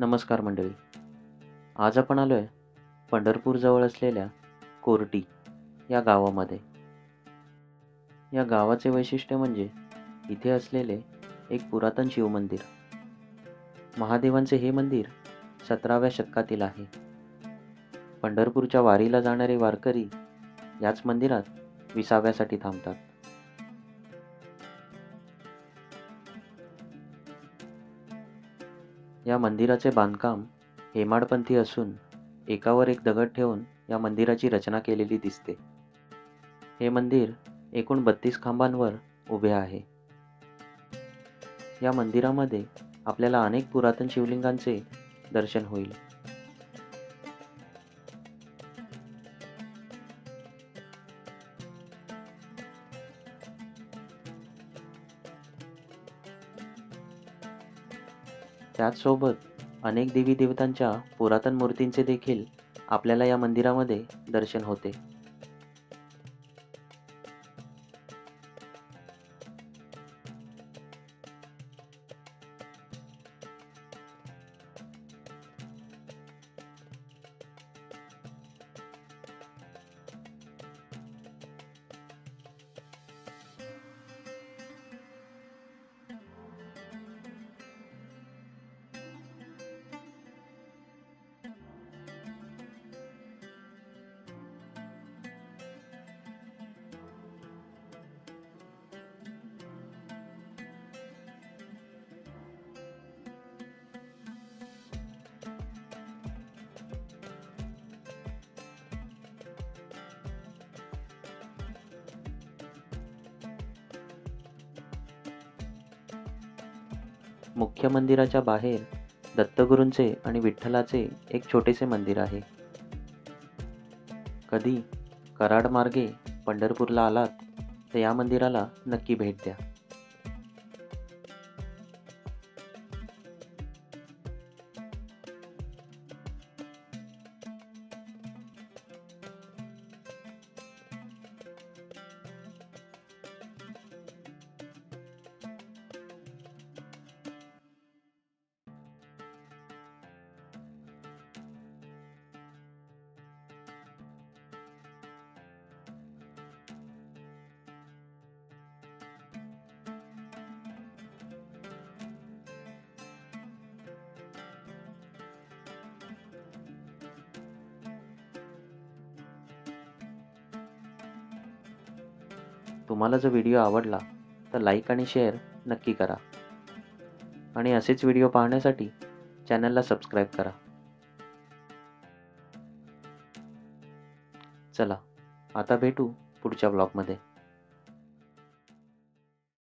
नमस्कार मंडळी. आज आपण आलोय पंढरपूर जवळ असलेल्या कोर्टी या गावामध्ये. या गावाचे वैशिष्ट्य म्हणजे इथे असलेले एक पुरातन शिवमंदिर. महादेवांचे हे मंदिर 17व्या शतकातील आहे. पंढरपूरच्या वारीला जाणारे वारकरी याच मंदिरात विसाव्यासाठी थांबतात. या मंदिराचे बांधकाम हेमाडपंथी असून एकावर एक दगड ठेवून या मंदिराची रचना केलेली दिसते. हे मंदिर एकूण 32 खांबांवर उभे आहे. या मंदिरामध्ये आपल्याला अनेक पुरातन शिवलिंगांचे दर्शन होईल. त्याचसोबत अनेक देवी देवतांच्या पुरातन मूर्तींचे देखील आपल्याला या मंदिरामध्ये दर्शन होते. मुख्य मंदिराच्या बाहेर दत्तगुरूंचे आणि विठ्ठलाचे एक छोटेसे मंदिर आहे. कधी कराड मार्गे पंढरपूरला आलात तर या मंदिराला नक्की भेट द्या. तुम्हाला जर व्हिडिओ आवडला तर लाईक आणि शेअर नक्की करा आणि असेच व्हिडिओ पाहण्यासाठी चॅनलला सबस्क्राईब करा. चला आता भेटू पुढच्या ब्लॉगमध्ये.